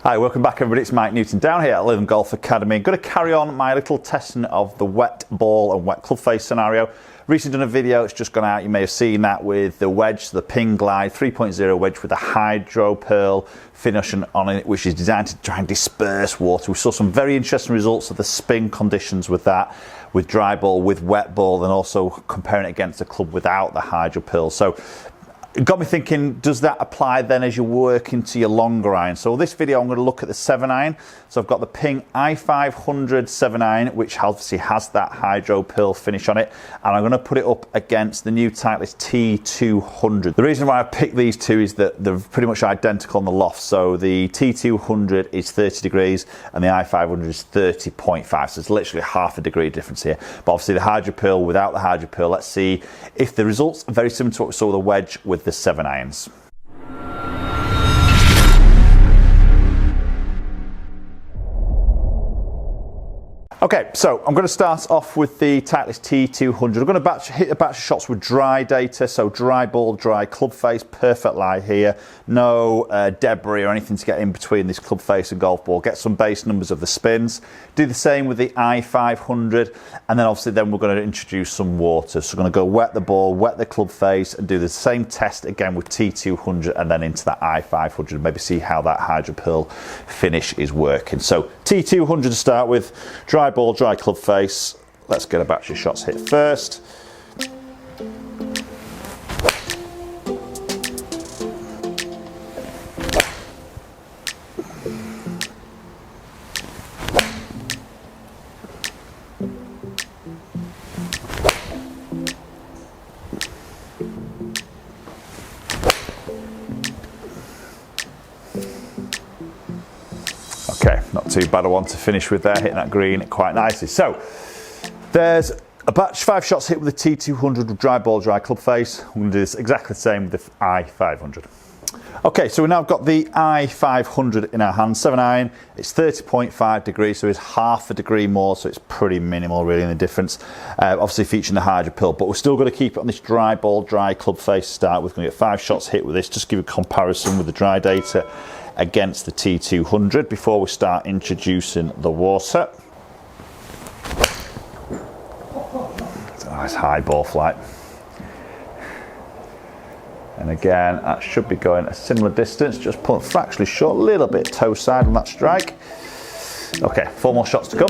Hi, welcome back everybody, it's Mike Newton down here at Lytham Golf Academy. I'm going to carry on my little testing of the wet ball and wet club face scenario. Recently done a video, it's just gone out, you may have seen that, with the wedge, the Ping Glide 3.0 wedge with the hyde-earl finish on it, which is designed to try and disperse water. We saw some very interesting results of the spin conditions with that, with dry ball, with wet ball, and also comparing it against a club without the hyde-earl. So it got me thinking, does that apply then as you work into your longer iron? So this video I'm going to look at the 7-iron. So I've got the Ping i500 7-iron, which obviously has that hyde-earl finish on it, and I'm going to put it up against the new Titleist T200. The reason why I picked these two is that they're pretty much identical on the loft. So the T200 is 30 degrees and the i500 is 30.5, so it's literally half a degree difference here. But obviously the hyde-earl without the hyde-earl, let's see if the results are very similar to what we saw with the wedge with the 7-irons. Okay, so I'm going to start off with the Titleist T200. I'm going to hit a batch of shots with dry data, so dry ball, dry club face, perfect lie here. No debris or anything to get in between this club face and golf ball. Get some base numbers of the spins. Do the same with the i500, and then obviously then we're going to introduce some water. So we're going to go wet the ball, wet the club face, and do the same test again with T200 and then into that i500. Maybe see how that hyde-earl finish is working. So T200 to start with, dry ball, dry club face. Let's get a batch of shots hit first. Okay, not too bad a one to finish with there, hitting that green quite nicely. So there's a batch, 5 shots hit with the T200 with dry ball, dry club face. I'm going to do this exactly the same with the i500. Okay, so we've now got the i500 in our hand, 7-iron. It's 30.5 degrees, so it's half a degree more, so it's pretty minimal really in the difference. Obviously featuring the hyde-earl, but we're still going to keep it on this dry ball, dry club face to start with. We're going to get 5 shots hit with this, just give a comparison with the dry data against the T200 before we start introducing the water. It's a nice high ball flight. And again, that should be going a similar distance, just pulling fractionally short, a little bit toe side on that strike. Okay, 4 more shots to come.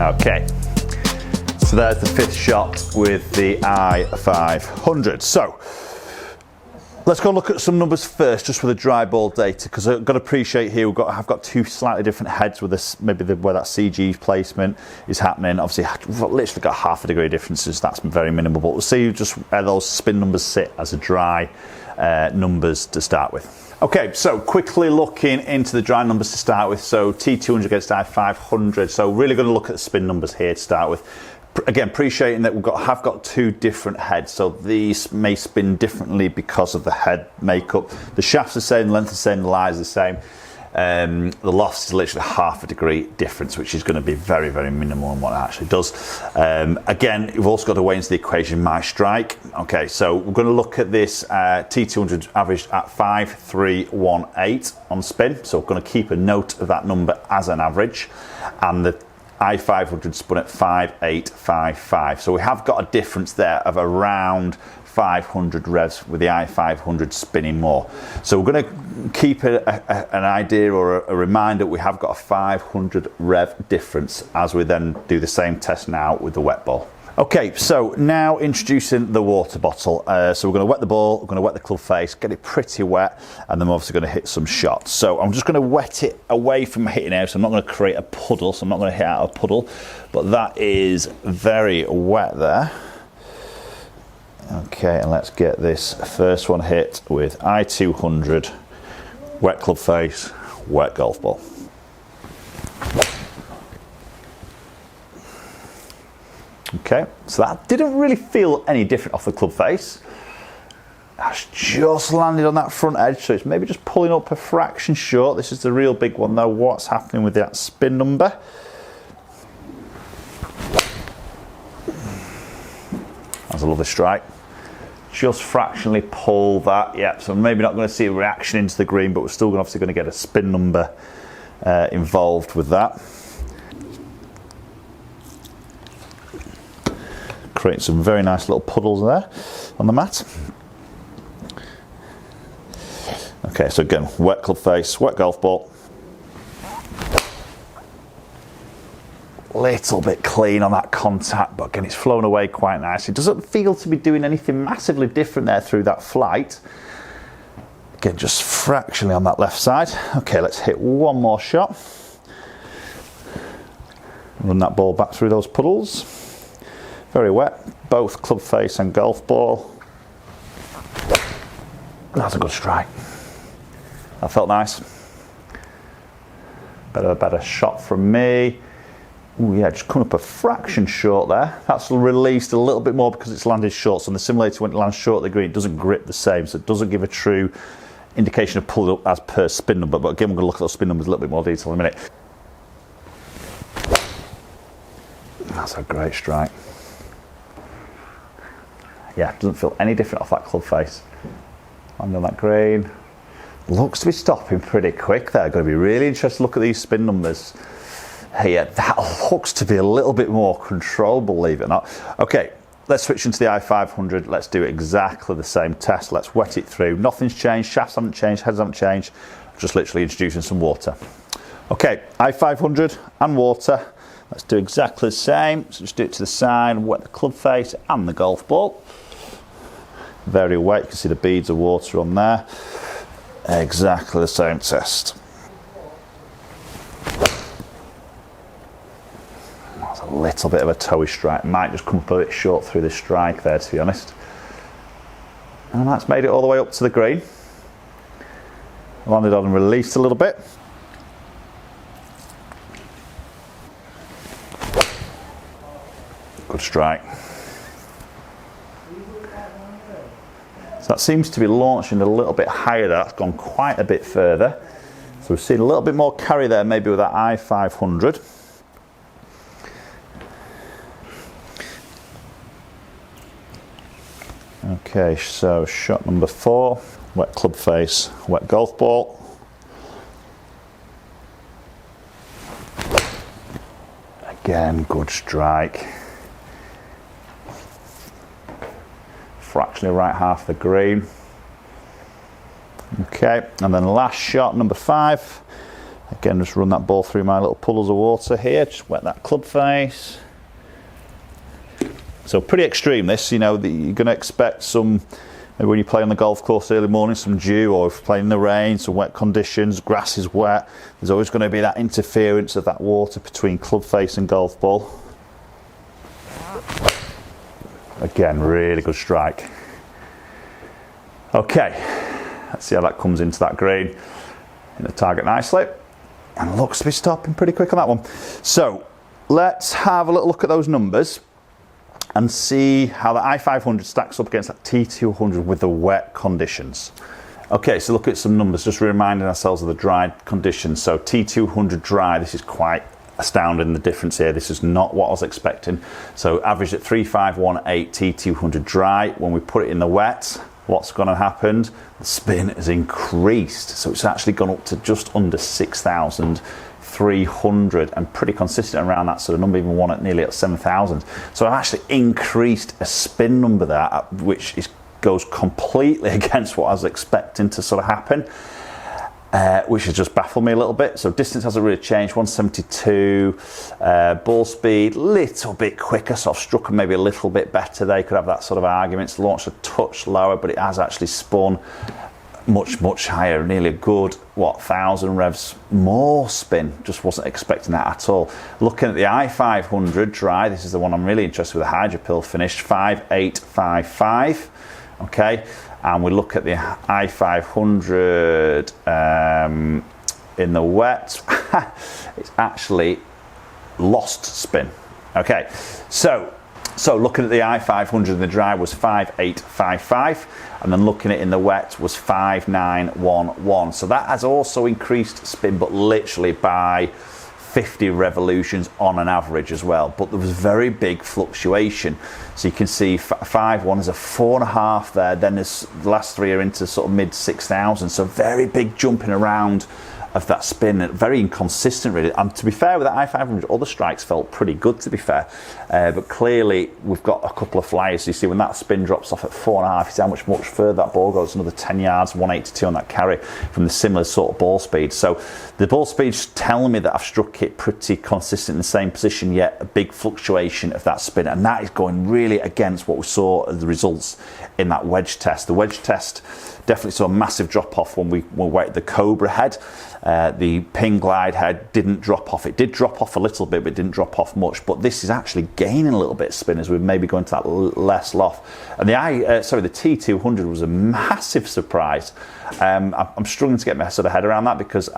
Okay, so there's the 5th shot with the i500. So let's go look at some numbers first, just with the dry ball data, because I've got to appreciate here I've got 2 slightly different heads with this, maybe where that CG placement is happening. Obviously, we've literally got half a degree differences. That's very minimal, but we'll see just where those spin numbers sit as a dry numbers to start with. Okay, so quickly looking into the dry numbers to start with. So T200 against i500. So really going to look at the spin numbers here to start with. Again, appreciating that have got 2 different heads, so these may spin differently because of the head makeup. The shaft's the same, the length is the same, the lie is the same. The loft is literally half a degree difference, which is going to be very, very minimal in what it actually does. Again, you've also got to weigh into the equation my strike. Okay, so we're going to look at this T200 averaged at 5.318 on spin, so we're going to keep a note of that number as an average, and the i500 spun at 5.855. So we have got a difference there of around 500 revs with the i500 spinning more. So we're going to keep an idea or a reminder we have got a 500 rev difference as we then do the same test now with the wet ball. Okay, so now introducing the water bottle. So we're going to wet the ball, we're going to wet the club face, get it pretty wet, and then we're obviously going to hit some shots. So I'm just going to wet it away from hitting out, so I'm not going to create a puddle, so I'm not going to hit out a puddle, but that is very wet there. Okay, and let's get this first one hit with i200, wet club face, wet golf ball. Okay, so that didn't really feel any different off the club face. That's just landed on that front edge, so it's maybe just pulling up a fraction short. This is the real big one though. What's happening with that spin number? That's a lovely strike. Just fractionally pull that. Yep, so maybe not going to see a reaction into the green, but we're still obviously going to get a spin number involved with that. Creating some very nice little puddles there on the mat. Okay, so again, wet club face, wet golf ball. Little bit clean on that contact, but again, it's flown away quite nicely. It doesn't feel to be doing anything massively different there through that flight. Again, just fractionally on that left side. Okay, let's hit one more shot. Run that ball back through those puddles. Very wet, both club face and golf ball. That's a good strike. That felt nice. Better shot from me. Oh yeah, just coming up a fraction short there. That's released a little bit more because it's landed short. So on the simulator, when it lands short of the green, it doesn't grip the same. So it doesn't give a true indication of pull up as per spin number. But again, we're going to look at those spin numbers in a little bit more detail in a minute. That's a great strike. Yeah, doesn't feel any different off that club face. Landing on that green. Looks to be stopping pretty quick there. Going to be really interested to look at these spin numbers. Yeah, that looks to be a little bit more controllable, believe it or not. Okay, let's switch into the i500. Let's do exactly the same test. Let's wet it through. Nothing's changed, shafts haven't changed, heads haven't changed. Just literally introducing some water. Okay, i500 and water. Let's do exactly the same. So just do it to the side, wet the club face and the golf ball. Very wet, you can see the beads of water on there. Exactly the same test. That's a little bit of a toey strike. Might just come up a bit short through the strike there, to be honest. And that's made it all the way up to the green. Landed on and released a little bit. Good strike. So that seems to be launching a little bit higher. That's gone quite a bit further. So we've seen a little bit more carry there, maybe with that i500. Okay, so shot number 4, wet club face, wet golf ball. Again, good strike. Fractionally right half the green. Okay, and then last shot, number 5. Again, just run that ball through my little puddles of water here. Just wet that club face. So pretty extreme this, you know, you're going to expect some, maybe when you play on the golf course early morning, some dew, or if you're playing in the rain, some wet conditions, grass is wet. There's always going to be that interference of that water between club face and golf ball. Again, really good strike. Okay, let's see how that comes into that green. In the target nicely. And looks to be stopping pretty quick on that one. So, let's have a little look at those numbers and see how the i500 stacks up against that T200 with the wet conditions. Okay, so look at some numbers, just reminding ourselves of the dry conditions. So T200 dry, this is quite astounding, the difference here. This is not what I was expecting. So averaged at 3518 T200 dry. When we put it in the wet, what's going to happen? The spin has increased. So it's actually gone up to just under 6,300 and pretty consistent around that sort of number, even one at nearly at 7,000. So I've actually increased a spin number there, which goes completely against what I was expecting to sort of happen. Which has just baffled me a little bit. So distance hasn't really changed, 172. Ball speed, little bit quicker, so I've struck them maybe a little bit better. They could have that sort of argument. It's launched a touch lower, but it has actually spun much higher, nearly a good, 1,000 revs more spin. Just wasn't expecting that at all. Looking at the i500 dry, this is the one I'm really interested with, the hyde-earl finish, 5855. Okay. And we look at the i500 in the wet, it's actually lost spin. Okay, so So looking at the i500 in the dry was 5855, and then looking at it in the wet was 5911. So that has also increased spin, but literally by 50 revolutions on an average as well. But there was very big fluctuation. So you can see 5.1 is a 4.5 there, then the last three are into sort of mid 6,000. So very big jumping around of that spin, very inconsistent really. And to be fair, with the i500, other strikes felt pretty good, to be fair, but clearly we've got a couple of flyers. So you see when that spin drops off at 4.5, you see how much further that ball goes, another 10 yards, 182 on that carry from the similar sort of ball speed. So the ball speed's telling me that I've struck it pretty consistent in the same position, yet a big fluctuation of that spin, and that is going really against what we saw as the results in that wedge test. The wedge test definitely saw a massive drop off when we weighted the Cobra head. The Ping Glide head didn't drop off. It did drop off a little bit, but it didn't drop off much. But this is actually gaining a little bit of spin as we're maybe going to that less loft. And the T200 was a massive surprise. I'm struggling to get my sort of head around that because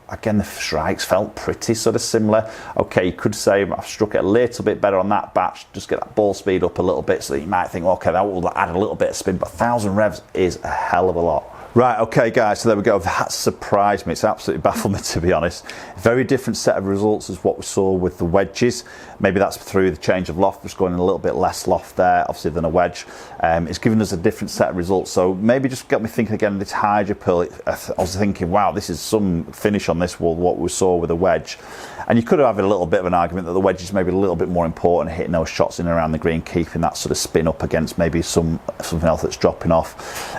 again, the strikes felt pretty sort of similar. Okay, you could say I've struck it a little bit better on that batch, just get that ball speed up a little bit, so that you might think, okay, that will add a little bit of spin, but 1,000 revs is a hell of a lot. Right, okay guys, so there we go. That surprised me. It's absolutely baffled me, to be honest. Very different set of results as what we saw with the wedges. Maybe that's through the change of loft, just going in a little bit less loft there, obviously, than a wedge. It's given us a different set of results. So maybe just got me thinking again, this hyde-earl, I was thinking, wow, this is some finish on this wall, what we saw with a wedge. And you could have a little bit of an argument that the wedge is maybe a little bit more important, hitting those shots in and around the green, keeping that sort of spin up against maybe something else that's dropping off.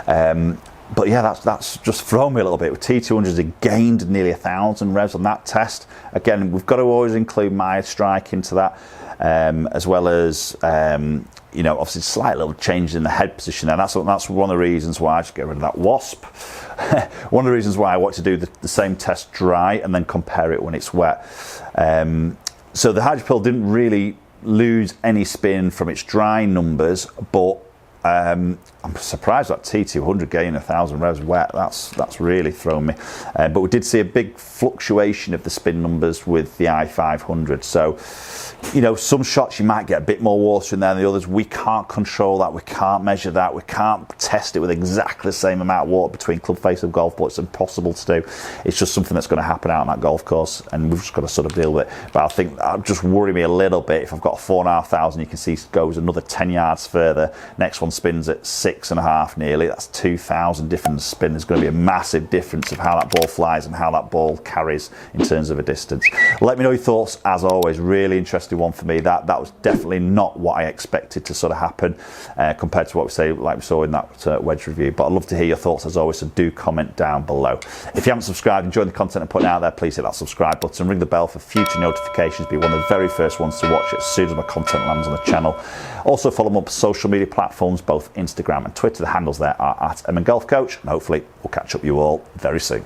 But yeah, that's just thrown me a little bit. With T200s, it gained nearly 1,000 revs on that test. Again, we've got to always include my strike into that, as well as you know, obviously slight little changes in the head position. And that's one of the reasons why I just get rid of that wasp. One of the reasons why I want to do the same test dry and then compare it when it's wet. So the hyde-earl didn't really lose any spin from its dry numbers, but I'm surprised that T200 gaining 1,000 revs wet. That's really thrown me. But we did see a big fluctuation of the spin numbers with the i500. So, you know, some shots you might get a bit more water in there than the others. We can't control that. We can't measure that. We can't test it with exactly the same amount of water between club face and golf ball. It's impossible to do. It's just something that's going to happen out on that golf course, and we've just got to sort of deal with it. But I think that just worry me a little bit. If I've got 4,500, you can see it goes another 10 yards further. Next one spins at 6.5 nearly. That's 2,000 different spin. There's going to be a massive difference of how that ball flies and how that ball carries in terms of a distance. Let me know your thoughts. As always, really interesting one for me. That was definitely not what I expected to sort of happen compared to what we saw in that wedge review. But I'd love to hear your thoughts as always, so do comment down below. If you haven't subscribed, enjoying the content I'm putting out there, please hit that subscribe button, ring the bell for future notifications, be one of the very first ones to watch it as soon as my content lands on the channel. Also follow me on social media platforms, both Instagram and Twitter. The handles there are @MGolfCoach, and hopefully we'll catch up with you all very soon.